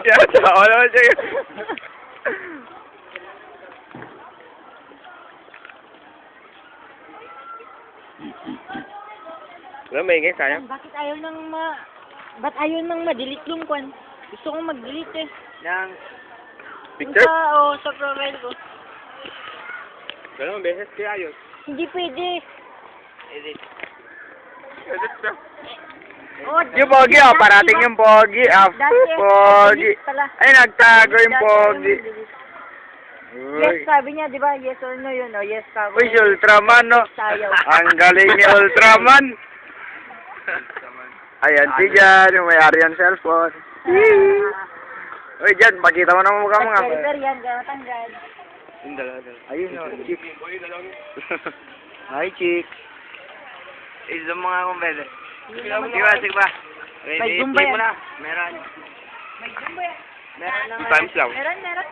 Yan, tawa naman siya. Wala, maingay sayang. Bakit ba't ayaw nang ma-delete yung kwan? Gusto kong mag-delete eh. Ng Picture? Sa profile ko. Dalawang beses kaya yun. Hindi pwede. edit. Edit siya. Oh, Yung pogi, oh. Parating yung pogi. Ah, pogi. Ay, nagtago yung pogi. Yes, sabi niya, di ba? Yes or no yun, oh. Yes ka. Uy, si Ultraman, no? Sayaw. Ang galing ni Ultraman. Ayan, si Jan, yung may-ari ng cellphone. Uy, Jan, pakita mo na mukha mo nga. Pero yan, kaya matanggal. Ayun, no, chick. Hi, chick. Isa mga kumbele. Yun naman. Sige ba? May Zumba yan. Meron. May Zumba yan. Meron na nga. Times lang. Meron.